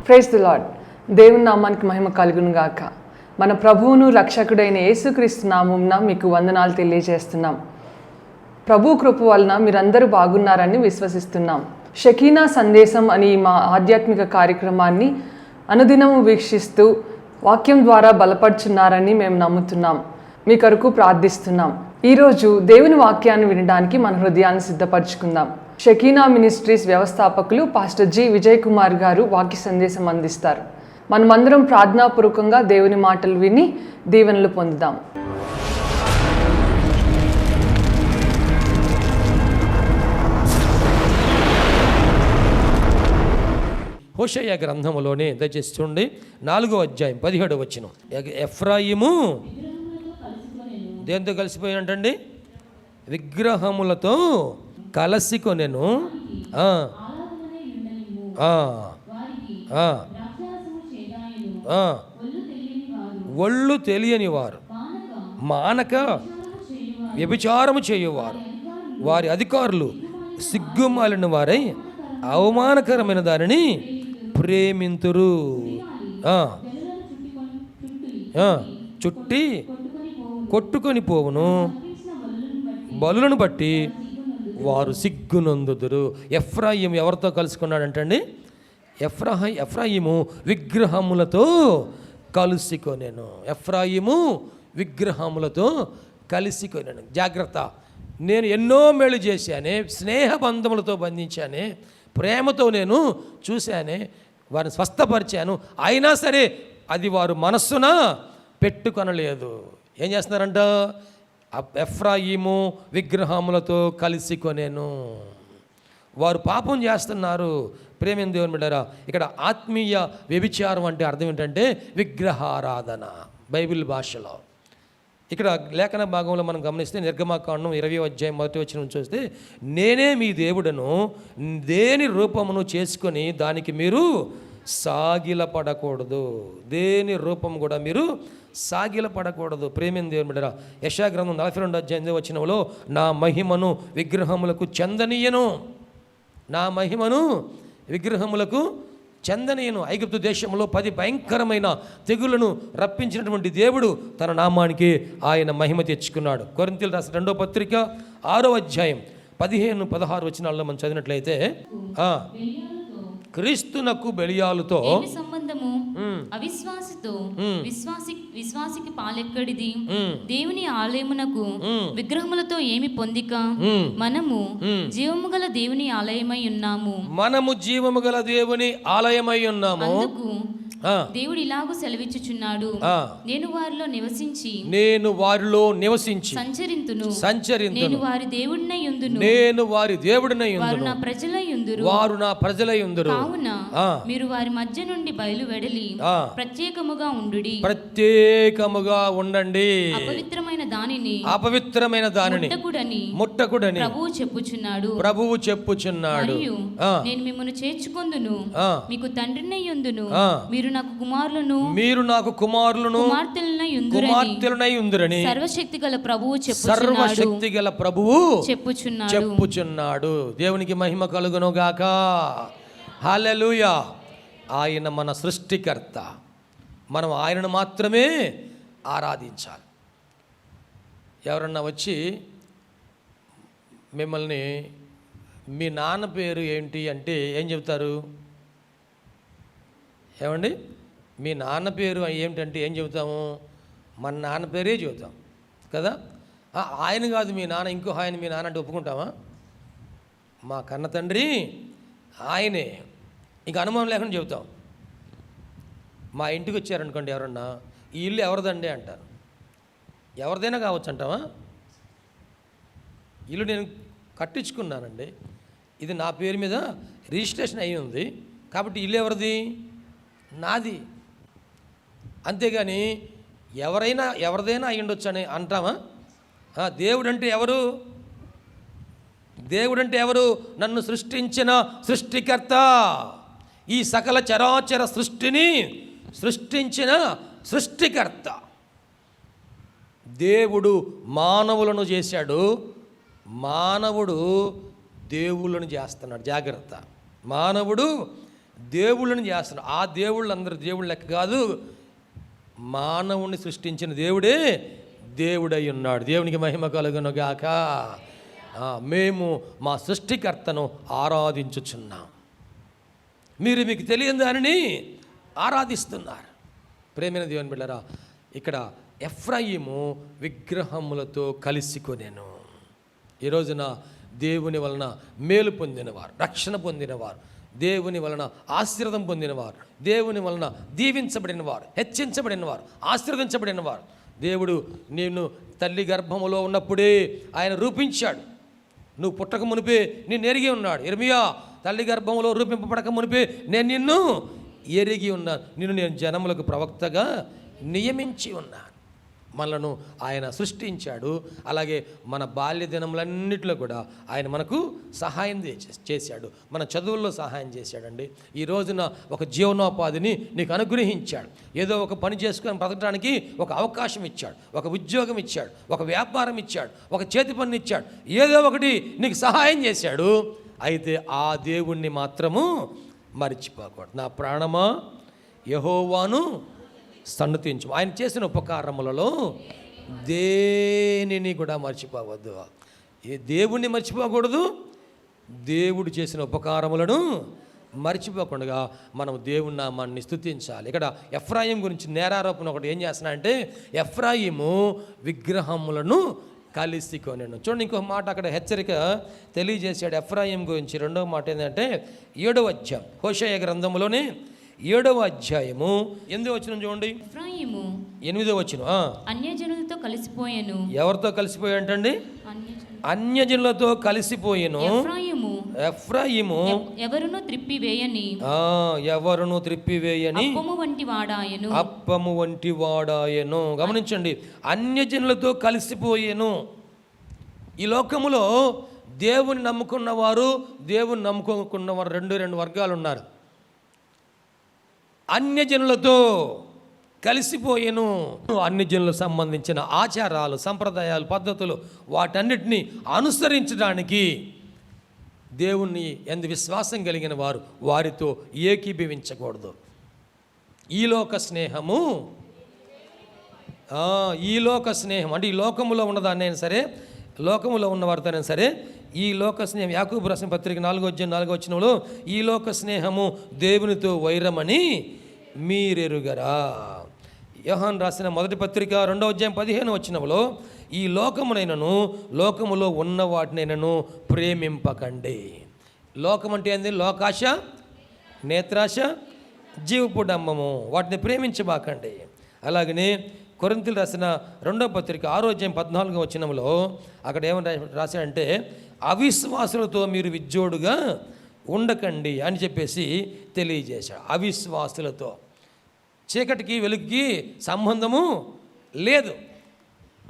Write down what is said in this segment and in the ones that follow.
Praise the lord. దేవుని నామానికి మహిమ కలుగును గాక. మన ప్రభువును రక్షకుడైన యేసుక్రీస్తు నామమున మీకు వందనాలు తెలియజేస్తున్నాం. ప్రభు కృప వలన మీరందరూ బాగున్నారని విశ్వసిస్తున్నాం. షకీనా సందేశం అని మా ఆధ్యాత్మిక కార్యక్రమాన్ని అనుదినము వీక్షిస్తూ వాక్యం ద్వారా బలపడుచున్నారని మేము నమ్ముతున్నాం. మీ కొరకు ప్రార్థిస్తున్నాం. ఈరోజు దేవుని వాక్యాన్ని వినడానికి మన హృదయాన్ని సిద్ధపరచుకుందాం. షకీనా మినిస్ట్రీస్ వ్యవస్థాపకులు పాస్టర్ జి విజయ్ కుమార్ గారు వాక్య సందేశం అందిస్తారు. మనమందరం ప్రార్థనాపూర్వకంగా దేవుని మాటలు విని దీవెనలు పొందుదాం. హోషేయ గ్రంథములోనే దయచేసి చూడండి 4వ అధ్యాయం 17వ వచనం. ఎఫ్రాయిము దేంతో కలిసిపోయినట్టండి? విగ్రహములతో కలసికొనెను. ఒళ్ళు తెలియని వారు, మానక వ్యభిచారము చేయువారు, వారి అధికారులు సిగ్గుమాలిన వారై అవమానకరమైన దానిని ప్రేమింతురు. చుట్టి కొట్టుకొని పోవును, బలులను బట్టి వారు సిగ్గునందుదురు. ఎఫ్రాయిము ఎవరితో కలుసుకున్నాడంటండి? ఎఫ్రాయిము విగ్రహములతో కలుసుకొనెను. ఎఫ్రాయిము విగ్రహములతో కలిసికొనెను. జాగ్రత్త, నేను ఎన్నో మేలు చేశానే, స్నేహబంధములతో బంధించానే, ప్రేమతో నేను చూశానే, వారిని స్వస్థపరిచాను. అయినా సరే అది వారు మనస్సున పెట్టుకొనలేదు. ఏం చేస్తున్నారంట? ఎఫ్రాయిము విగ్రహములతో కలిసికొనెను. వారు పాపం చేస్తున్నారు. ప్రేమ దేవుని బిడ్డలారా, ఇక్కడ ఆత్మీయ వ్యభిచారం అంటే అర్థం ఏంటంటే విగ్రహారాధన. బైబిల్ భాషలో ఇక్కడ లేఖన భాగంలో మనం గమనిస్తే నిర్గమాకాండం 20వ అధ్యాయం 1వ వచనం చూస్తే, నేనే మీ దేవుడను, దేని రూపమును చేసుకొని దానికి మీరు సాగిలపడకూడదు. దేని రూపం కూడా మీరు సాగిలపడకూడదు. ప్రేమ దేవుని బిడ్డలారా, యెషయా గ్రంథం 42వ అధ్యాయం 8వ వచనంలో, నా మహిమను విగ్రహములకు చెందనీయను, నా మహిమను విగ్రహములకు చెందనీయను. ఐగుప్తు దేశంలో 10 భయంకరమైన తెగులను రప్పించినటువంటి దేవుడు తన నామానికి ఆయన మహిమ తెచ్చుకున్నాడు. కొరింథీయులకు రాసిన 2వ పత్రిక 6వ అధ్యాయం 15-16 వచనాల్లో మనం చదివినట్లయితే, క్రీస్తునకు బెలియాలుతో సంబంధము అవిశ్వాసితో విశ్వాసికి పాలెక్కడిది? దేవుని ఆలయమునకు విగ్రహములతో ఏమి పొందిక? మనము జీవము గల దేవుని ఆలయమై ఉన్నాము. మనము జీవము గల దేవుని ఆలయమై ఉన్నాము. అందుకు దేవుడు ఇలాగూ సెలవిచ్చుచున్నాడు, నేను వారిలో నివసించి సంచరింతును. నేను వారి దేవుడినై యుందును, నేను వారి దేవుడినై యుందును. వారు నా ప్రజలై యుందురు, వారు నా ప్రజలై యుందురు. కావున మీరు వారి మధ్య నుండి బయలు వెడలి ప్రత్యేకముగా ఉండుడి. ప్రత్యేకముగా ఉండండి. అపవిత్రమైన దానిని ముట్టకుడని ప్రభువు చెప్పుచున్నాడు. నేను మిమ్మల్ని చేర్చుకొందును, మీకు తండ్రినై యుందును. మీరు నాకు కుమారులను కుమార్తెలనై ఉందురని సర్వశక్తి గల ప్రభువు చెప్పుచున్నాడు. దేవునికి మహిమ కలుగును గాక. హల్లెలూయా. ఆయన మన సృష్టికర్త. మనం ఆయనను మాత్రమే ఆరాధించాలి. ఎవరన్నా వచ్చి మిమ్మల్ని మీ నాన్న పేరు ఏంటి అంటే ఏం చెప్తారు? ఏమండి, మీ నాన్న పేరు ఏమిటంటే ఏం చెబుతాము? మన నాన్న పేరే చెబుతాం కదా. ఆయన కాదు మీ నాన్న, ఇంకో ఆయన మీ నాన్న అంటే ఒప్పుకుంటామా? మా కన్న తండ్రి ఆయనే, ఇంకా అనుమానం లేకుండా చెబుతాం. మా ఇంటికి వచ్చారనుకోండి ఎవరన్నా, ఈ ఇల్లు ఎవరిదండి అంటారు. ఎవరిదైనా కావచ్చు అంటావా? ఇల్లు నేను కట్టించుకున్నానండి, ఇది నా పేరు మీద రిజిస్ట్రేషన్ అయ్యి ఉంది కాబట్టి ఇల్లు ఎవరిది? నాది. అంతేగాని ఎవరిదైనా అయి ఉండొచ్చు అని అంటామా? దేవుడంటే ఎవరు? దేవుడంటే ఎవరు? నన్ను సృష్టించిన సృష్టికర్త, ఈ సకల చరాచర సృష్టిని సృష్టించిన సృష్టికర్త. దేవుడు మానవులను చేశాడు, మానవుడు దేవుళ్ళను చేస్తున్నాడు. జాగ్రత్త, మానవుడు దేవుళ్ళని చేస్తున్నారు. ఆ దేవుళ్ళు అందరూ దేవుళ్ళు లెక్క కాదు, మానవుని సృష్టించిన దేవుడే దేవుడై ఉన్నాడు. దేవునికి మహిమ కలుగును గాక. మేము మా సృష్టికర్తను ఆరాధించుచున్నాం, మీరు మీకు తెలియని దానిని ఆరాధిస్తున్నారు. ప్రేమైన దేవుని బిడ్డలారా, ఇక్కడ ఎఫ్రాయిము విగ్రహములతో కలిసికొనెను. ఈ రోజున దేవుని వలన మేలు పొందినవారు, రక్షణ పొందినవారు, దేవుని వలన ఆశీర్వాదం పొందినవారు, దేవుని వలన దీవించబడినవారు, హెచ్చించబడినవారు, ఆశీర్వదించబడినవారు. దేవుడు నిన్ను తల్లి గర్భములో ఉన్నప్పుడే ఆయన రూపించాడు. నువ్వు పుట్టక మునిపే నిన్ను ఎరిగి ఉన్నాడు. ఇర్మియా, తల్లి గర్భంలో రూపింపబడక మునిపే నేను నిన్ను ఎరిగి ఉన్నాను, నిన్ను నేను జనములకు ప్రవక్తగా నియమించి ఉన్నాను. మనలను ఆయన సృష్టించాడు. అలాగే మన బాల్య దినములన్నిటిలో కూడా ఆయన మనకు సహాయం చేశాడు, మన చదువుల్లో సహాయం చేశాడండి. ఈ రోజున ఒక జీవనోపాధిని నీకు అనుగ్రహించాడు. ఏదో ఒక పని చేసుకొని బ్రతకడానికి ఒక అవకాశం ఇచ్చాడు, ఒక ఉద్యోగం ఇచ్చాడు, ఒక వ్యాపారం ఇచ్చాడు, ఒక చేతి పని ఇచ్చాడు, ఏదో ఒకటి నీకు సహాయం చేశాడు. అయితే ఆ దేవుణ్ణి మాత్రము మరిచిపోకూడదు. నా ప్రాణమా యెహోవాను సన్నతించు. ఆయన చేసిన ఉపకారములలో దేనిని కూడా మర్చిపోవద్దు. ఏ దేవుణ్ణి మర్చిపోకూడదు, దేవుడు చేసిన ఉపకారములను మర్చిపోకుండా మనం దేవుని నామాన్ని స్తుతించాలి. ఇక్కడ ఎఫ్రాయిం గురించి నేరారోపణ ఒకటి ఏం చేస్తున్నా అంటే, ఎఫ్రాయిము విగ్రహములను కలిసి కొనెను. చూడండి, ఇంకొక మాట అక్కడ హెచ్చరిక తెలియజేశాడు ఎఫ్రాయిం గురించి. రెండవ మాట ఏంటంటే 7వ అధ్యాయం హోషేయ గ్రంథములోనే 7వ అధ్యాయము 8వ వచనం చూడండి. ఎఫ్రాయిము 8వ వచనం అన్యజనులతో కలిసిపోయెను. ఎవరితో కలిసిపోయాడంటండి? అన్యజనులతో కలిసిపోయెను. ఎఫ్రాయిము ఎవరును త్రిప్పివేయని అప్పము వంటి వాడాయెను. అప్పము వంటి వాడాయెను. గమనించండి, అన్యజనులతో కలిసిపోయెను. ఈ లోకములో దేవుని నమ్ముకున్నవారు, దేవుని నమ్ముకున్నవారు రెండు వర్గాలు ఉన్నారు. అన్యజనులతో కలిసిపోయెను. అన్యజనులకు సంబంధించిన ఆచారాలు, సంప్రదాయాలు, పద్ధతులు వాటన్నిటినీ అనుసరించడానికి దేవుణ్ణి ఎందు విశ్వాసం కలిగిన వారు వారితో ఏకీభవించకూడదు. ఈలోక స్నేహము అంటే ఈ లోకములో ఉన్నదాన్నైనా సరే, లోకములో ఉన్న వారితోనైనా సరే, ఈ లోక స్నేహం యాకోబు రాసిన పత్రిక 4వ వచనంలో ఈ లోక స్నేహము దేవునితో వైరమని మీరెరుగరా. యోహాను రాసిన మొదటి పత్రిక 2వ అధ్యాయం 15వ వచనంలో ఈ లోకమునైనను లోకములో ఉన్న వాటినైనను ప్రేమింపకండి. లోకం అంటే ఏంది? లోకాశ, నేత్రాశ, జీవపు డంబము, వాటిని ప్రేమించబాకండి. అలాగనే కొరింథీయులు రాసిన 2వ పత్రిక 6వ అధ్యాయం 14వ వచనంలో అక్కడ ఏమని రాశాడంటే, అవిశ్వాసులతో మీరు విజ్జోడుగా ఉండకండి అని చెప్పేసి తెలియజేశాడు. అవిశ్వాసులతో చీకటికి వెలుగుకి సంబంధము లేదు.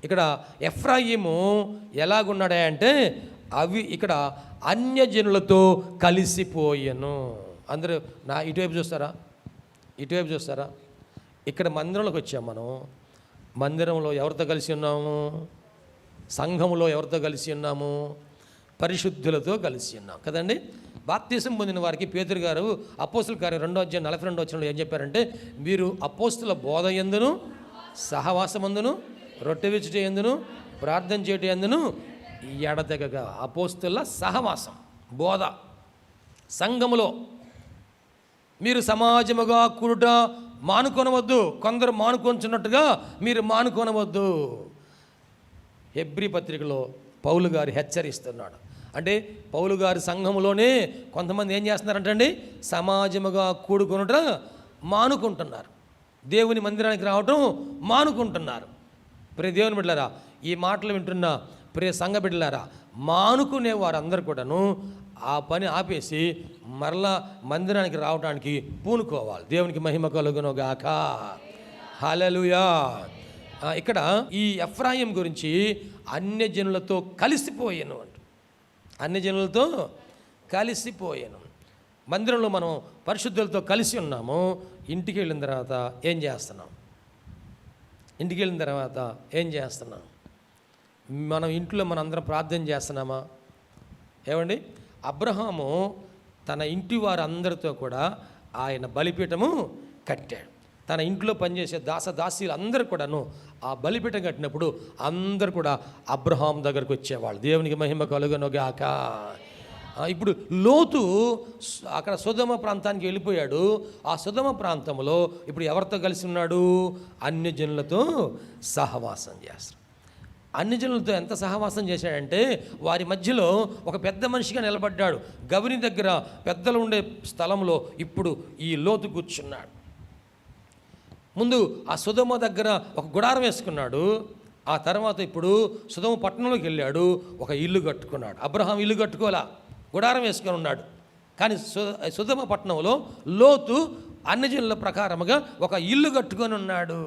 ఇక్కడ ఎఫ్రాయిము ఎలాగున్నాడా అంటే ఇక్కడ అన్యజనులతో కలిసిపోయెను. అందరూ ఇటువైపు చూస్తారా? ఇక్కడ మందిరంలోకి వచ్చాం. మనం మందిరంలో ఎవరితో కలిసి ఉన్నాము? సంఘములో ఎవరితో కలిసి ఉన్నాము? పరిశుద్ధులతో కలిసి ఉన్నాం కదండి. బాప్తిసం పొందిన వారికి పేతురు గారు అపోస్తుల కార్యం 2వ అధ్యాయం 42వ వచనంలో ఏం చెప్పారంటే, మీరు అపోస్తుల బోధ యందును, సహవాసమందును, రొట్టె విచ్చుట యందును, ప్రార్థన చేయట యందును ఎడతెగగా. అపోస్తుల సహవాసం, బోధ, సంఘములో మీరు సమాజముగా కూడుట మానుకొనవద్దు. కొందరు మానుకొంచున్నట్టుగా మీరు మానుకొనవద్దు. హెబ్రీ పత్రికలో పౌలు గారు హెచ్చరిస్తున్నాడు. అంటే పౌలు గారి సంఘములోనే కొంతమంది ఏం చేస్తున్నారంటండి, సమాజముగా కూడుకొనుట మానుకుంటున్నారు, దేవుని మందిరానికి రావటం మానుకుంటున్నారు. ప్రియ దేవుని బిడ్డలారా, ఈ మాటలు వింటున్న ప్రియ సంఘ బిడ్డలారా, మానుకునే వారందరూ కూడాను ఆ పని ఆపేసి మరలా మందిరానికి రావడానికి పూనుకోవాలి. దేవునికి మహిమ కలుగును గాక. హల్లెలూయా. ఇక్కడ ఈ ఎఫ్రాయిం గురించి అన్యజనులతో కలిసిపోయాను అంట. అన్యజనులతో కలిసిపోయాను. మందిరంలో మనం పరిశుద్ధులతో కలిసి ఉన్నాము. ఇంటికి వెళ్ళిన తర్వాత ఏం చేస్తున్నాం? మనం ఇంట్లో మనందరం ప్రార్థన చేస్తున్నామా? ఏమండి, అబ్రహాము తన ఇంటి వారందరితో కూడా ఆయన బలిపీఠము కట్టాడు. తన ఇంట్లో పనిచేసే దాసదాసీలు అందరూ కూడాను ఆ బలిపీఠం కట్టినప్పుడు అందరు కూడా అబ్రహాం దగ్గరకు వచ్చేవాళ్ళు. దేవునికి మహిమ కలుగునుగాక. ఇప్పుడు లోతు అక్కడ సొదొమ ప్రాంతానికి వెళ్ళిపోయాడు. ఆ సొదొమ ప్రాంతంలో ఇప్పుడు ఎవరితో కలిసి ఉన్నాడు? అన్యజనులతో సహవాసం చేస్తాడు. అన్యజనులతో ఎంత సహవాసం చేశాడంటే వారి మధ్యలో ఒక పెద్ద మనిషిగా నిలబడ్డాడు. గవిని దగ్గర పెద్దలు ఉండే స్థలంలో ఇప్పుడు ఈ లోతు కూర్చున్నాడు. ముందు ఆ సొదొమ దగ్గర ఒక గుడారం వేసుకున్నాడు. ఆ తర్వాత ఇప్పుడు సొదొమ పట్టణంలోకి వెళ్ళాడు, ఒక ఇల్లు కట్టుకున్నాడు. అబ్రహాం ఇల్లు కట్టుకోలా, గుడారం వేసుకొని ఉన్నాడు. కానీ సొదొమ పట్టణంలో లోతు అన్యజనుల ప్రకారముగా ఒక ఇల్లు కట్టుకొని ఉన్నాడు.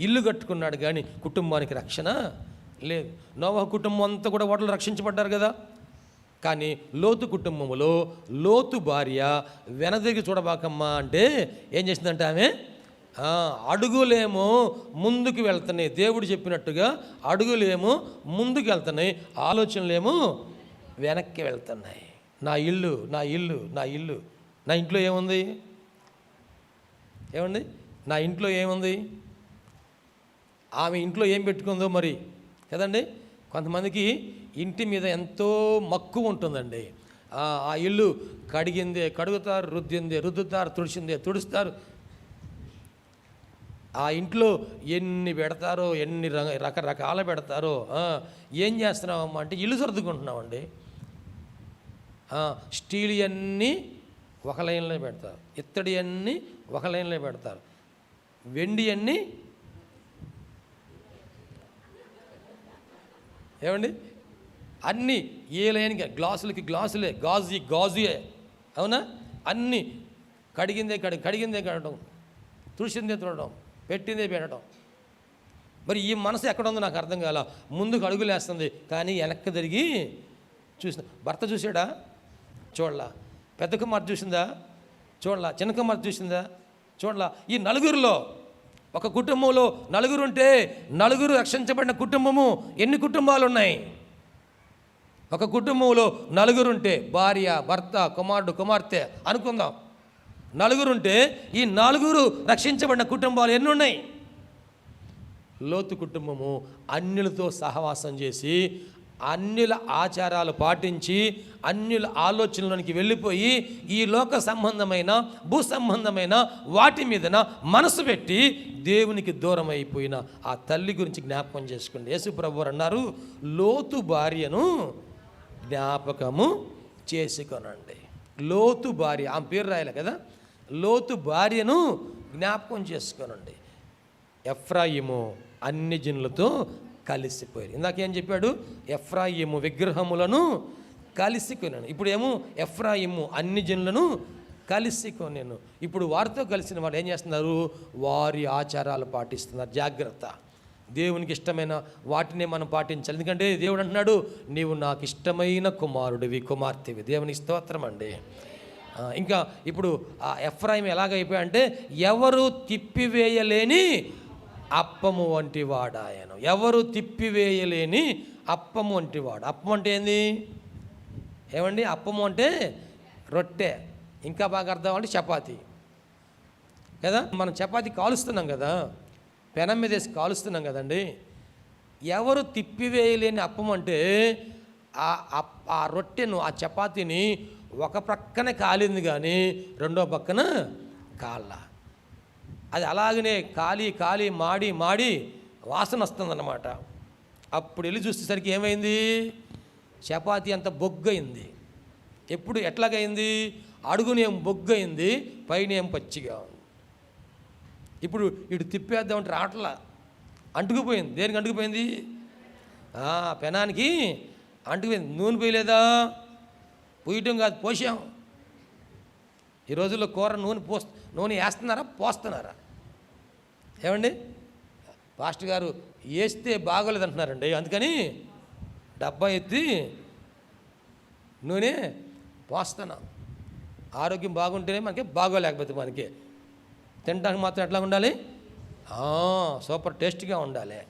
ఇల్లు కట్టుకున్నాడు కానీ కుటుంబానికి రక్షణ లేదు. నోవహు కుటుంబం అంతా కూడా ఓడలు రక్షించబడ్డారు కదా. కానీ లోతు కుటుంబంలో లోతు భార్య వెనదిరిగి చూడబాకమ్మా అంటే ఏం చేసిందంటే ఆమె అడుగులేమో ముందుకు వెళ్తున్నాయి. దేవుడు చెప్పినట్టుగా అడుగులేమో ముందుకు వెళ్తున్నాయి, ఆలోచనలేమో వెనక్కి వెళ్తున్నాయి. నా ఇల్లు, నా ఇల్లు, నా ఇల్లు. నా ఇంట్లో ఏముంది? ఏమండి, నా ఇంట్లో ఏముంది? ఆమె ఇంట్లో ఏం పెట్టుకుందో మరి కదండి. కొంతమందికి ఇంటి మీద ఎంతో మక్కువ ఉంటుందండి. ఆ ఇల్లు కడిగిందే కడుగుతారు, రుద్దిందే రుద్దుతారు, తుడిచిందే తుడుస్తారు. ఆ ఇంట్లో ఎన్ని పెడతారో, ఎన్ని రకరకాల పెడతారో. ఏం చేస్తున్నామమ్మా అంటే ఇల్లు సర్దుకుంటున్నామండి. స్టీల్ అన్నీ ఒక లైన్లో పెడతారు, ఇత్తడి అన్నీ ఒక లైన్లో పెడతారు, వెండి అన్నీ ఏమండి అన్నీ ఏ లైన్గా, గ్లాసులకి గ్లాసులే, గాజుయే. అవునా? అన్నీ కడిగిందే కడగడం, తుడిసిందే తుడడం, పెట్టిందే పెట్టడం. మరి ఈ మనసు ఎక్కడ ఉందో నాకు అర్థం కాల. ముందుకు అడుగులేస్తుంది కానీ వెనక్కి తిరిగి చూసిన. భర్త చూసాడా? చూడలా. పెద్ద కుమార్తె చూసిందా? చూడలా. చిన్న కుమార్తె చూసిందా? చూడలా. ఈ నలుగురిలో ఒక కుటుంబంలో నలుగురు ఉంటే నలుగురు రక్షించబడిన కుటుంబము ఎన్ని కుటుంబాలు ఉన్నాయి? ఒక కుటుంబంలో నలుగురుంటే భార్య, భర్త, కుమారుడు, కుమార్తె అనుకుందాం. నలుగురుంటే ఈ నలుగురు రక్షించబడిన కుటుంబాలు ఎన్ని ఉన్నాయి? లోతు కుటుంబము అన్యులతో సహవాసం చేసి అన్యుల ఆచారాలు పాటించి అన్యుల ఆలోచనలోనికి వెళ్ళిపోయి ఈ లోక సంబంధమైన భూ సంబంధమైన వాటి మీదన మనసు పెట్టి దేవునికి దూరం అయిపోయిన ఆ తల్లి గురించి జ్ఞాపకం చేసుకోండి. యేసు ప్రభువు అన్నారు, లోతు భార్యను జ్ఞాపకము చేసుకొనండి. లోతు భార్య, ఆమె పేరు రాయాలి కదా. లోతు భార్యను జ్ఞాపకం చేసుకోనండి. ఎఫ్రాయిము అన్యజనులతో కలిసిపోయారు. ఇందాకేం చెప్పాడు? ఎఫ్రాయిము విగ్రహములను కలిసికొనాను. ఇప్పుడు ఏమో ఎఫ్రాయిము అన్యజనులను కలిసికొనేను. ఇప్పుడు వారితో కలిసిన వాళ్ళు ఏం చేస్తున్నారు? వారి ఆచారాలు పాటిస్తున్నారు. జాగ్రత్త, దేవునికి ఇష్టమైన వాటినే మనం పాటించాలి. ఎందుకంటే దేవుడు అంటున్నాడు, నీవు నాకు ఇష్టమైన కుమారుడివి, కుమార్తెవి. దేవునికి స్తోత్రం అండి. ఇంకా ఇప్పుడు ఆ ఎఫ్రాయిం ఎలాగైపోయాయంటే ఎవరు తిప్పివేయలేని అప్పము వంటి వాడాయను. ఎవరు తిప్పివేయలేని అప్పము వంటి వాడు. అప్పం అంటే ఏంది? ఏమండి, అప్పము అంటే రొట్టె. ఇంకా బాగా అర్థం అంటే చపాతీ కదా. మనం చపాతీ కాలుస్తున్నాం కదా, పెనం మీద వేసి కాలుస్తున్నాం కదండి. ఎవరు తిప్పివేయలేని అప్పం అంటే ఆ రొట్టెను, ఆ చపాతీని ఒక ప్రక్కన కాలింది కానీ రెండో పక్కన కాళ్ళ. అది అలాగనే కాలి మాడి వాసన వస్తుందన్నమాట. అప్పుడు వెళ్ళి చూసేసరికి ఏమైంది? చపాతీ అంత బొగ్గయింది. ఎప్పుడు ఎట్లాగైంది? అడుగునేం బొగ్గయింది, పైన ఏం పచ్చిగా ఉంది. ఇప్పుడు ఇటు తిప్పేద్దామంటే రాట్లా, అంటుకుపోయింది. దేనికి అంటుకుపోయింది? పెనానికి అంటుకుపోయింది. నూనె పోయలేదా? పోయటం కాదు, పోసాం. ఈ రోజుల్లో కూర నూనె వేస్తున్నారా, పోస్తున్నారా? ఏమండి, పాస్టర్ గారు వేస్తే బాగోలేదు అంటున్నారండి, అందుకని డబ్బా ఎత్తి నూనె పోస్తున్నాం. ఆరోగ్యం బాగుంటేనే మనకి, బాగోలేకపోతే మనకి తినడానికి మాత్రం ఎట్లా ఉండాలి? సూపర్ టేస్ట్గా ఉండాలి.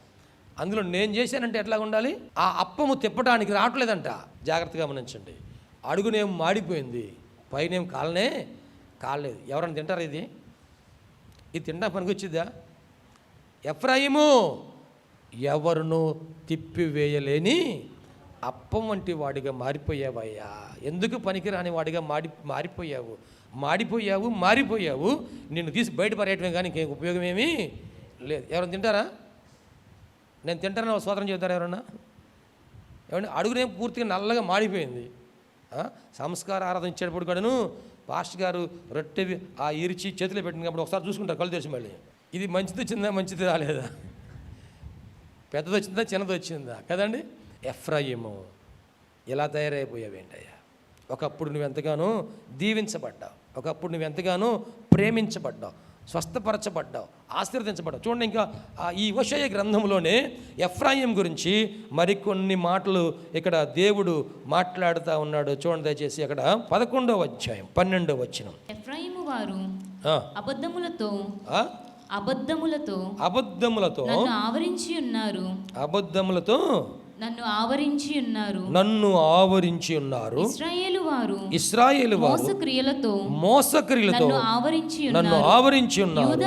అందులో నేను చేశానంటే ఎట్లా ఉండాలి? ఆ అప్పము తిప్పడానికి రావట్లేదంట. జాగ్రత్తగా గమనించండి. అడుగునేం మాడిపోయింది, పైనేం కాలనే కాలేదు. ఎవరైనా తింటారా ఇది తింటా పనికి వచ్చిద్దా? ఎఫ్రాయిము ఎవరును తిప్పివేయలేని అప్పం వంటి వాడిగా మారిపోయావయ్యా. ఎందుకు పనికిరాని వాడిగా మారిపోయావు. నిన్ను తీసి బయట పడేయటమే కానీ ఇంకేం ఉపయోగం ఏమీ లేదు. ఎవరైనా తింటారా? నేను తింటానని స్వాతంత్రం చెబుతారా ఎవరన్నా? ఏమంటే అడుగునే పూర్తిగా నల్లగా మాడిపోయింది. సంస్కార ఆరాధన ఇచ్చేటప్పుడు కూడాను పాస్టర్ గారు రొట్టె ఇరిచి చేతిలో పెట్టినప్పుడు ఒకసారి చూసుకుంటారు కళ్ళు తెరిచి, మళ్ళీ ఇది మంచిది వచ్చిందా మంచిది రాలేదా, పెద్దది వచ్చిందా చిన్నది వచ్చిందా కదండి. ఎఫ్రాయిము ఇలా తయారైపోయావేంటయ్యా? ఒకప్పుడు నువ్వెంతగానో దీవించబడ్డావు, ఒకప్పుడు నువ్వెంతగానో ప్రేమించబడ్డావు, స్వస్థపరచబడ్డావు, ఆశీర్వదించబడ్డావు. చూడండి, ఇంకా ఈ హోషేయ గ్రంథంలోనే ఎఫ్రాయిం గురించి మరికొన్ని మాటలు ఇక్కడ దేవుడు మాట్లాడుతూ ఉన్నాడు. చూడండి దయచేసి, అక్కడ 11వ అధ్యాయం 12వ వచనం. ఎఫ్రాయిము వారు అబద్ధములతో నన్ను ఆవరించి ఉన్నారు. ఇశ్రాయేలు వారు మోసక్రియలతో నన్ను ఆవరించి ఉన్నారు.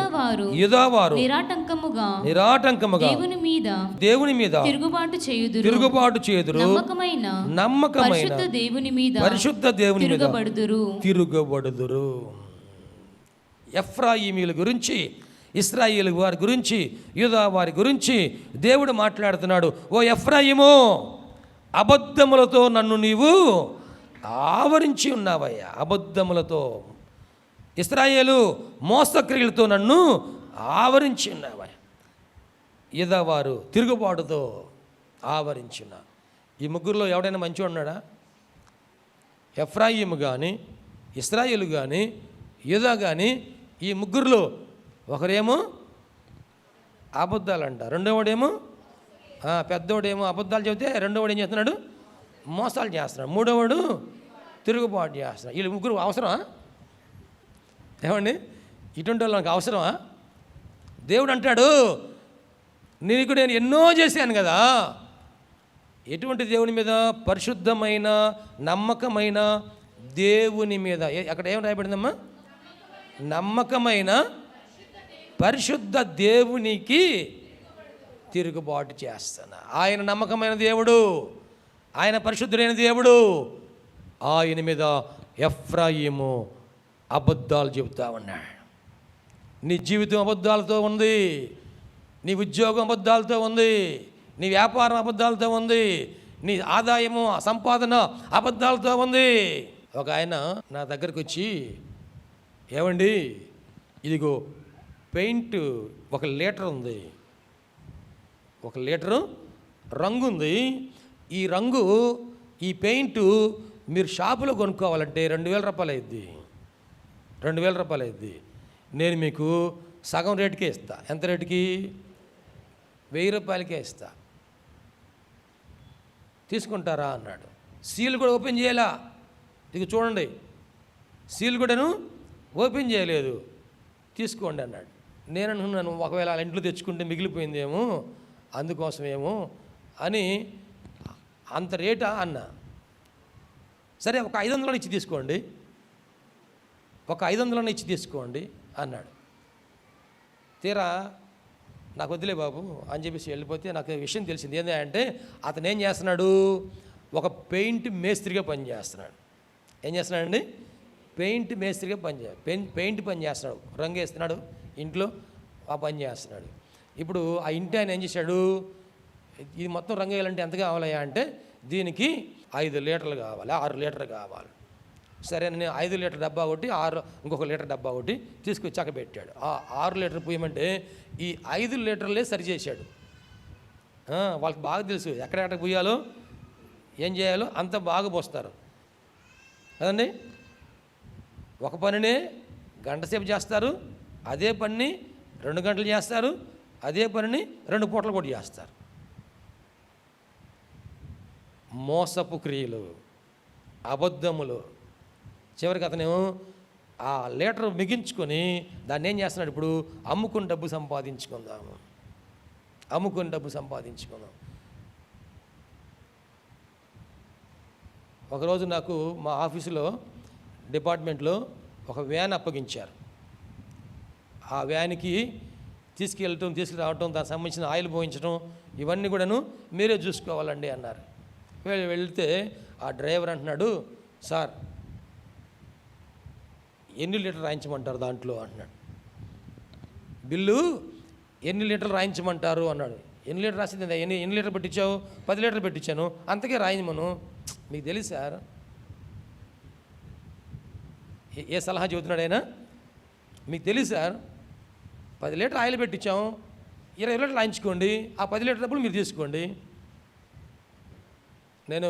యూదావారు నిరాటంకముగా దేవుని మీద తిరుగుబాటు చేయుదురు. నమ్మకమైన పరిశుద్ధ దేవుని మీద తిరుగుబడుదురు. ఎఫ్రాయిమీల గురించి, ఇశ్రాయేల్ వారి గురించి, యూదా వారి గురించి దేవుడు మాట్లాడుతున్నాడు. ఓ ఎఫ్రాయిము, అబద్ధములతో నన్ను నీవు ఆవరించి ఉన్నావయ్యా. అబద్ధములతో, ఇశ్రాయేలు మోసక్రియలతో నన్ను ఆవరించి ఉన్నావయ్యా. యూదా వారు తిరుగుబాటుతో ఆవరించి ఉన్నారు. ఈ ముగ్గురులో ఎవడైనా మంచిగా ఉన్నాడా? ఎఫ్రాయిము కానీ, ఇశ్రాయేలు కానీ, యూదా కానీ, ఈ ముగ్గురులో ఒకరేమో అబద్ధాలు అంట, రెండోవాడేమో పెద్దోడేమో అబద్ధాలు చెబితే రెండోవాడు ఏం చేస్తున్నాడు? మోసాలు చేస్తున్నాడు. మూడోవాడు తిరుగుబాటు చేస్తున్నాడు. వీళ్ళు ముగ్గురు అవసరమా? ఏమండి, ఇటువంటి వాళ్ళకి అవసరమా? దేవుడు అంటాడు, నీకు నేను ఎన్నో చేశాను కదా. ఎటువంటి దేవుని మీద? పరిశుద్ధమైన నమ్మకమైన దేవుని మీద. అక్కడ ఏం రాయబడిందమ్మా? నమ్మకమైన పరిశుద్ధ దేవునికి తిరుగుబాటు చేస్తాను. ఆయన నమ్మకమైన దేవుడు, ఆయన పరిశుద్ధుడైన దేవుడు. ఆయన మీద ఎఫ్రాయిము అబద్ధాలు చెబుతా ఉన్నాడు. నీ జీవితం అబద్ధాలతో ఉంది, నీ ఉద్యోగం అబద్ధాలతో ఉంది, నీ వ్యాపారం అబద్ధాలతో ఉంది, నీ ఆదాయము సంపాదన అబద్ధాలతో ఉంది. ఒక ఆయన నా దగ్గరకు వచ్చి, ఏమండి ఇదిగో పెయింట్ 1 లీటర్ ఉంది, 1 లీటరు రంగు ఉంది, ఈ రంగు ఈ పెయింటు మీరు షాపులో కొనుక్కోవాలంటే 2000 రూపాయలు అయింది, 2000 రూపాయలు అయింది. నేను మీకు సగం రేటుకే ఇస్తా. ఎంత రేటుకి? 1000 రూపాయలకే ఇస్తా, తీసుకుంటారా అన్నాడు. సీల్ కూడా ఓపెన్ చేయాలా? ఇది చూడండి, సీల్ కూడాను ఓపెన్ చేయలేదు, తీసుకోండి అన్నాడు. నేను అనుకున్నాను, ఒకవేళ వాళ్ళ ఇంట్లో తెచ్చుకుంటే మిగిలిపోయిందేమో, అందుకోసమేమో అని అంత రేటా అన్నా. సరే, ఒక 500 ఇచ్చి తీసుకోండి, ఒక 500 ఇచ్చి తీసుకోండి అన్నాడు. తీరా నాకు వద్దులే బాబు అని చెప్పేసి వెళ్ళిపోతే నాకు విషయం తెలిసింది. ఏంటంటే అతను ఏం చేస్తున్నాడు? ఒక పెయింట్ మేస్త్రిగా పనిచేస్తున్నాడు. ఏం చేస్తున్నాడండి? పెయింట్ మేస్త్రిగా పెయింట్ పని చేస్తున్నాడు, రంగు వేస్తున్నాడు, ఇంట్లో ఆ పని చేస్తున్నాడు. ఇప్పుడు ఆ ఇంటి ఆయన ఏం చేశాడు? ఇది మొత్తం రంగు వేయాలంటే ఎంత కావాలయ్యా అంటే, దీనికి 5 లీటర్లు కావాలి, 6 లీటర్లు కావాలి. సరే, నేను 5 లీటర్ డబ్బా ఒకటి, ఇంకొక లీటర్ డబ్బా ఒకటి తీసుకొచ్చి చక్కబెట్టాడు. ఆ 6 లీటర్ పోయమంటే ఈ 5 లీటర్లే సరిచేశాడు. వాళ్ళకి బాగా తెలుసు ఎక్కడెక్కడ పోయాలో, ఏం చేయాలో అంత బాగా పోస్తారు కదండి. ఒక పనినే 1 గంట సేపు చేస్తారు, అదే పనిని 2 గంటలు చేస్తారు, అదే పనిని 2 పూటలు కూడా చేస్తారు. మోసపు క్రియలు, అబద్ధములు. చివరికి అతను ఆ లీటర్ మిగించుకొని దాన్ని ఏం చేస్తున్నాడు? ఇప్పుడు అమ్ముకుని డబ్బు సంపాదించుకుందాము, ఒకరోజు నాకు మా ఆఫీసులో డిపార్ట్మెంట్లో ఒక వ్యాన్ అప్పగించారు. ఆ వ్యాన్కి తీసుకురావటం, దానికి సంబంధించిన ఆయిల్ పోయించడం ఇవన్నీ కూడాను మీరే చూసుకోవాలండి అన్నారు. వెళ్తే ఆ డ్రైవర్ అంటున్నాడు, సార్ ఎన్ని లీటర్లు రాయించమంటారు దాంట్లో అంటున్నాడు. బిల్లు ఎన్ని లీటర్లు రాయించమంటారు అన్నాడు. ఎన్ని లీటర్ రాసింది, ఎన్ని లీటర్ పెట్టించావు? 10 లీటర్లు పెట్టించాను, అంతకే రాయించమను. మీకు తెలుసు సార్, ఏ సలహా చెబుతున్నాడు ఆయన? మీకు తెలుసు సార్, 10 లీటర్ ఆయిల్ పెట్టించాము, 20 లీటర్లు రాయించుకోండి, ఆ 10 లీటర్ డబ్బులు మీరు తీసుకోండి. నేను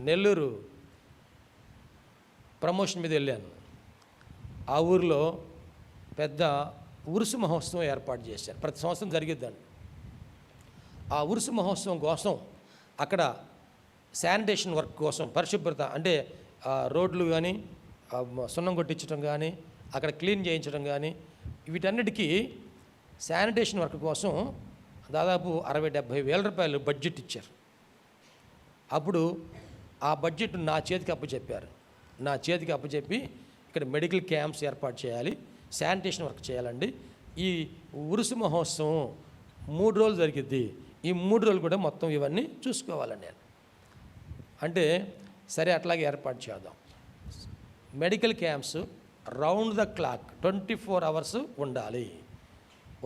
నెల్లూరు ప్రమోషన్ మీద వెళ్ళాను. ఆ ఊరిలో పెద్ద ఉరుసు మహోత్సవం ఏర్పాటు చేశారు. ప్రతి సంవత్సరం జరిగిద్దండి. ఆ ఉరుసు మహోత్సవం కోసం అక్కడ శానిటేషన్ వర్క్ కోసం, పరిశుభ్రత అంటే రోడ్లు కానీ సున్నం కొట్టించడం కానీ, అక్కడ క్లీన్ చేయించడం కానీ, వీటన్నిటికీ శానిటేషన్ వర్క్ కోసం దాదాపు 60-70 వేల రూపాయలు బడ్జెట్ ఇచ్చారు. అప్పుడు ఆ బడ్జెట్ నా చేతికి అప్పచెప్పారు. నా చేతికి అప్పచెప్పి ఇక్కడ మెడికల్ క్యాంప్స్ ఏర్పాటు చేయాలి, శానిటేషన్ వర్క్ చేయాలండి. ఈ ఉరుసు మహోత్సవం 3 రోజులు జరిగిద్ది, ఈ 3 రోజులు కూడా మొత్తం ఇవన్నీ చూసుకోవాలండి నేను అంటే, సరే అట్లాగే ఏర్పాటు చేద్దాం. Medical camps round the clock 24 hours ఉండాలి.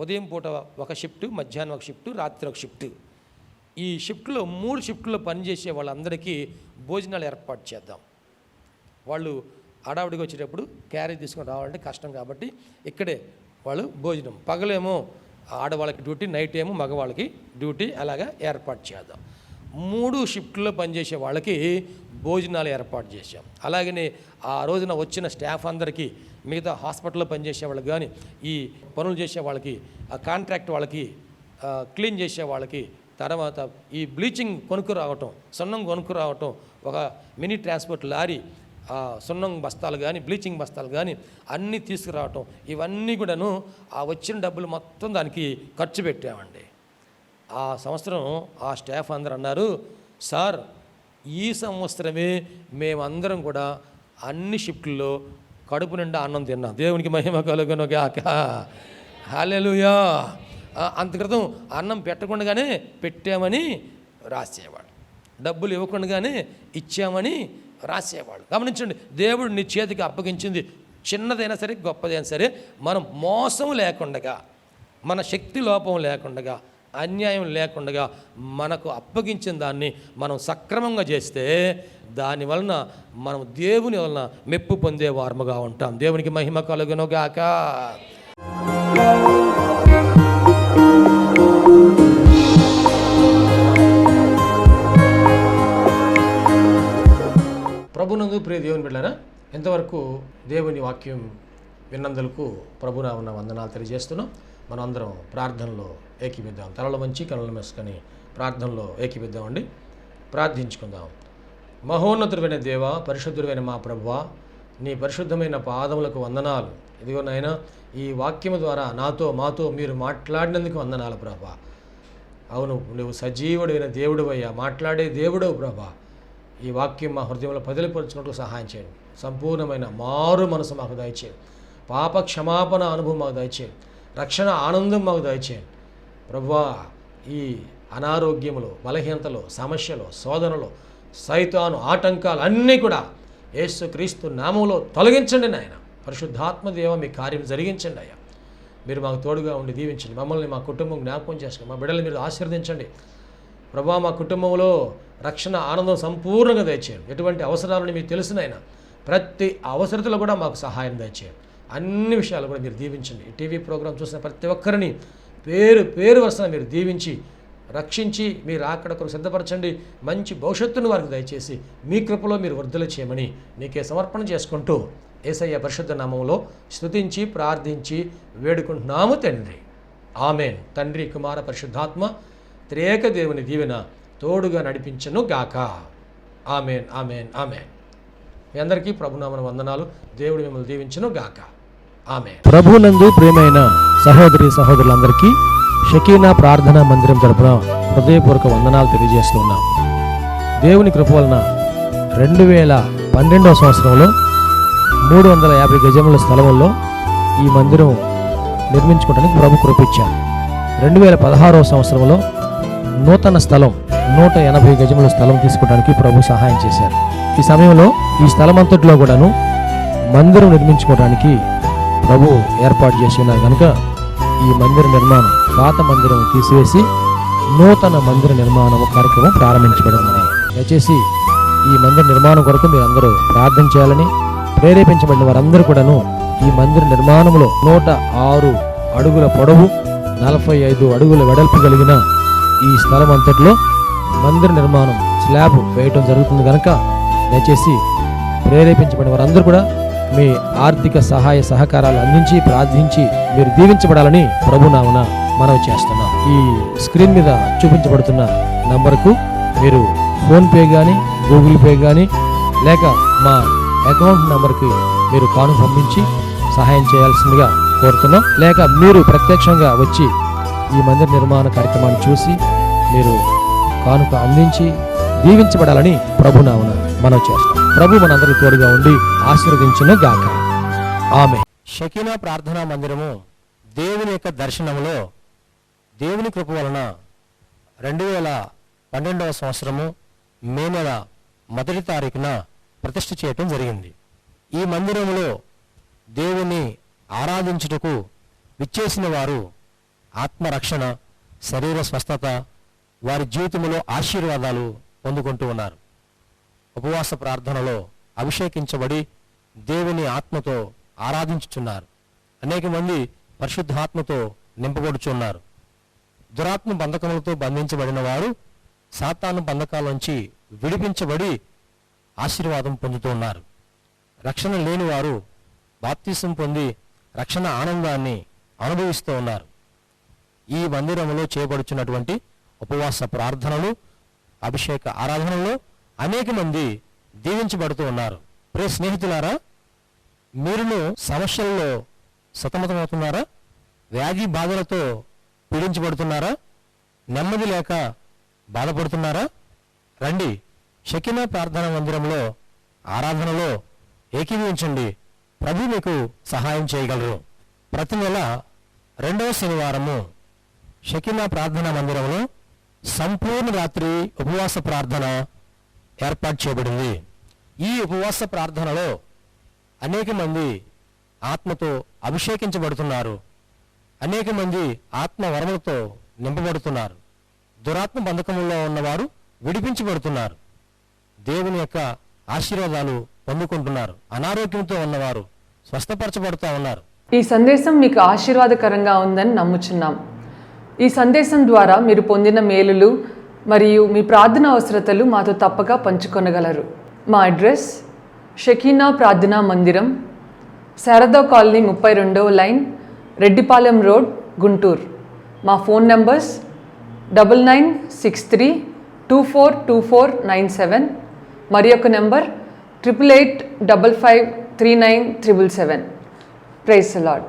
ఉదయం పూట ఒక షిఫ్ట్, మధ్యాహ్నం ఒక షిఫ్ట్, రాత్రి ఒక షిఫ్ట్. ఈ షిఫ్ట్లో 3 షిఫ్ట్లో పనిచేసే వాళ్ళందరికీ భోజనాలు ఏర్పాటు చేద్దాం. వాళ్ళు హడావుడిగా వచ్చేటప్పుడు క్యారేజ్ తీసుకొని రావాలంటే కష్టం కాబట్టి ఇక్కడే వాళ్ళు భోజనం, పగలేమో ఆడవాళ్ళకి డ్యూటీ, నైట్ ఏమో మగవాళ్ళకి డ్యూటీ, అలాగా ఏర్పాటు చేద్దాం. 3 షిఫ్ట్లో పనిచేసే వాళ్ళకి భోజనాలు ఏర్పాటు చేశాం. అలాగనే ఆ రోజున వచ్చిన స్టాఫ్ అందరికీ, మిగతా హాస్పిటల్లో పనిచేసే వాళ్ళకి కానీ, ఈ పనులు చేసే వాళ్ళకి, ఆ కాంట్రాక్ట్ వాళ్ళకి, క్లీన్ చేసే వాళ్ళకి, తర్వాత ఈ బ్లీచింగ్ కొనుక్కు రావటం, సున్నం కొనుక్కు రావటం, ఒక మినీ ట్రాన్స్పోర్ట్ లారీ సున్నం బస్తాలు కానీ, బ్లీచింగ్ బస్తాలు కానీ అన్నీ తీసుకురావటం, ఇవన్నీ కూడాను ఆ వచ్చిన డబ్బులు మొత్తం దానికి ఖర్చు పెట్టామండి. ఆ సంవత్సరం ఆ స్టాఫ్ అందరూ అన్నారు, సార్ ఈ సంవత్సరమే మేమందరం కూడా అన్ని షిఫ్ట్లో కడుపు నిండా అన్నం తిన్నాం, దేవునికి మహిమ కలుగును గాక, హల్లెలూయా. అంత క్రితం అన్నం పెట్టకుండానే పెట్టామని రాసేవాడు, డబ్బులు ఇవ్వకుండానే ఇచ్చామని రాసేవాడు. గమనించండి, దేవుడు నీ చేతికి అప్పగించింది చిన్నదైనా సరే గొప్పదైనా సరే, మనం మోసం లేకుండగా, మన శక్తి లోపం లేకుండగా, అన్యాయం లేకుండగా మనకు అప్పగించిన దాన్ని మనం సక్రమంగా చేస్తే దాని వలన మనం దేవుని వలన మెప్పు పొందే వారముగా ఉంటాం. దేవునికి మహిమ కలుగును గాక. ప్రభునందు ప్రియ దేవుని బిడ్డలారా, ఇంతవరకు దేవుని వాక్యం విన్నందులకు ప్రభునామమున వందనాలు తెలియజేస్తున్నాం. మనం అందరం ప్రార్థనలో ఏకీపిద్దాం. తలలు వంచి కనులు మూసుకొని ప్రార్థనలో ఏకీపిద్దామండి. ప్రార్థించుకుందాం. మహోన్నతుడైన దేవ, పరిశుద్ధుడైన మా ప్రభువా, నీ పరిశుద్ధమైన పాదములకు వందనాలు. ఇదిగో నాయనా, ఈ వాక్యము ద్వారా మాతో మీరు మాట్లాడినందుకు వందనాలు ప్రభా. అవును, నువ్వు సజీవుడైన దేవుడువయ్యా, మాట్లాడే దేవుడవు ప్రభా. ఈ వాక్యం మా హృదయంలో పదిలిపరుచుకున్నట్టు సహాయం చేయండి. సంపూర్ణమైన మారు మనసు మాకు దయచేయండి. పాప క్షమాపణ అనుభవం మాకు దయచేయండి. రక్షణ ఆనందం మాకు దయచేయండి ప్రభువా. ఈ అనారోగ్యములు, బలహీనతలు, సమస్యలు, శోధనలు, సైతాను ఆటంకాలు అన్నీ కూడా యేసుక్రీస్తు నామములో తొలగించండి నాయన. పరిశుద్ధాత్మ దేవ, మీ కార్యం జరిగించండి అయ్యా. మీరు మాకు తోడుగా ఉండి దీవించండి. మమ్మల్ని, మా కుటుంబం జ్ఞాపకం చేసుకోండి. మా బిడ్డలు మీరు ఆశీర్వదించండి ప్రభువా. మా కుటుంబంలో రక్షణ ఆనందం సంపూర్ణంగా దయచేయండి. ఎటువంటి అవసరాలని మీకు తెలుసునైనా ప్రతి అవసరతలో కూడా మాకు సహాయం దయచేయండి. అన్ని విషయాలు కూడా మీరు దీవించండి. ఈ టీవీ ప్రోగ్రాం చూసిన ప్రతి ఒక్కరిని పేరు వరుసన మీరు దీవించి రక్షించి మీరు అక్కడ కొరకు సిద్ధపరచండి. మంచి భవిష్యత్తును వారికి దయచేసి మీ కృపలో మీరు వర్ధలు చేయమని నీకే సమర్పణ చేసుకుంటూ యేసయ్య పరిశుద్ధ నామములో స్తుతించి ప్రార్థించి వేడుకుంటున్నాము తండ్రి. ఆమెన్. తండ్రి, కుమార, పరిశుద్ధాత్మ త్రియేక దేవుని దీవెన తోడుగా నడిపించను గాక. Amen, amen, amen. మీ అందరికీ ప్రభునామన వందనాలు. దేవుడు మిమ్మల్ని దీవించను గాక. ఆమెన్. ప్రభునందు ప్రియమైన సహోదరి సహోదరులందరికీ షకీనా ప్రార్థనా మందిరం తరపున హృదయపూర్వక వందనాలు తెలియజేస్తున్నాం. దేవుని కృప వలన 2012వ సంవత్సరంలో 350 గజముల స్థలంలో ఈ మందిరం నిర్మించుకోవడానికి ప్రభు కృపించారు. 2016వ సంవత్సరంలో నూతన స్థలం 180 గజముల స్థలం తీసుకోవడానికి ప్రభు సహాయం చేశారు. ఈ సమయంలో ఈ స్థలం అంతట్లో కూడాను మందిరం నిర్మించుకోవడానికి ప్రభు ఏర్పాటు చేసి ఉన్నారు కనుక ఈ మందిర నిర్మాణం, పాత మందిరం తీసివేసి నూతన మందిర నిర్మాణం కార్యక్రమం ప్రారంభించబడింది. దయచేసి ఈ మందిర నిర్మాణం కొరకు మీరు అందరూ ప్రార్థన చేయాలని, ప్రేరేపించబడిన వారందరూ కూడాను ఈ మందిర నిర్మాణంలో 106 అడుగుల పొడవు 45 అడుగుల వెడల్పు కలిగిన ఈ స్థలం అంతట్లో మందిర నిర్మాణం స్లాబ్ వేయటం జరుగుతుంది కనుక దయచేసి ప్రేరేపించబడిన వారందరూ కూడా మీ ఆర్థిక సహాయ సహకారాలు అందించి ప్రార్థించి మీరు దీవించబడాలని ప్రభునామన మనవి చేస్తున్నాం. ఈ స్క్రీన్ మీద చూపించబడుతున్న నంబర్కు మీరు ఫోన్పే కానీ, గూగుల్ పే కానీ, లేక మా అకౌంట్ నంబర్కి మీరు కానుక పంపించి సహాయం చేయాల్సిందిగా కోరుతున్నాం. లేక మీరు ప్రత్యక్షంగా వచ్చి ఈ మందిర నిర్మాణ కార్యక్రమాన్ని చూసి మీరు కానుక అందించి దీవించబడాలని ప్రభునామన మనవి చేస్తాం. ప్రభు మనందరికీ తోడుగా ఉండి ఆశీర్వదించును గాక. ఆమె. షకీనా ప్రార్థనా మందిరము దేవుని యొక్క దర్శనంలో దేవుని కృప వలన 2012వ సంవత్సరము మే నెల 1వ తారీఖున ప్రతిష్ఠ చేయటం జరిగింది. ఈ మందిరంలో దేవుని ఆరాధించుటకు విచ్చేసిన వారు ఆత్మరక్షణ, శరీర స్వస్థత, వారి జీవితంలో ఆశీర్వాదాలు పొందుకుంటూ ఉన్నారు. ఉపవాస ప్రార్థనలో అభిషేకించబడి దేవుని ఆత్మతో ఆరాధించుచున్నారు. అనేక మంది పరిశుద్ధాత్మతో నింపబడుచున్నారు. దురాత్మ బంధకములతో బంధించబడిన వారు సాతాను బంధకాల నుంచి విడిపించబడి ఆశీర్వాదం పొందుతూ ఉన్నారు. రక్షణ లేని వారు బాప్తిసం పొంది రక్షణ ఆనందాన్ని అనుభవిస్తూ ఉన్నారు. ఈ మందిరంలో చేయబడుచున్నటువంటి ఉపవాస ప్రార్థనలు, అభిషేక ఆరాధనలో అనేక మంది దీవించబడుతూ ఉన్నారు. ప్రియ స్నేహితులారా, మీరును సమస్యల్లో సతమతమవుతున్నారా? వ్యాధి బాధలతో పీడించబడుతున్నారా? నెమ్మది లేక బాధపడుతున్నారా? రండి, షకీనా ప్రార్థనా మందిరంలో ఆరాధనలో ఏకీభవించండి. ప్రభు మీకు సహాయం చేయగలరు. ప్రతి నెల 2వ శనివారము షకీనా ప్రార్థనా మందిరంలో సంపూర్ణ రాత్రి ఉపవాస ప్రార్థన ఏర్పాటు చేయబడింది. ఈ ఉపవాస ప్రార్థనలో అనేక మంది ఆత్మతో అభిషేకించబడుతున్నారు. అనేక మంది ఆత్మ వరములతో నింపబడుతున్నారు. దురాత్మ బంధకముల్లో ఉన్నవారు విడిపించబడుతున్నారు. దేవుని యొక్క ఆశీర్వాదాలు పొందుకుంటున్నారు. అనారోగ్యంతో ఉన్నవారు స్వస్థపరచబడుతూ ఉన్నారు. ఈ సందేశం మీకు ఆశీర్వాదకరంగా ఉందని నమ్ముచున్నాం. ఈ సందేశం ద్వారా మీరు పొందిన మేలులు మరియు మీ ప్రార్థన అవసరతలు మాతో తప్పక పంచుకొనగలరు. మా అడ్రస్ షకీనా ప్రార్థనా మందిరం, శారదా కాలనీ 32వ లైన్, రెడ్డిపాలెం రోడ్, గుంటూరు. మా ఫోన్ నంబర్స్ 9963242497, మరి యొక్క నెంబర్ 8885539777. Praise the lord.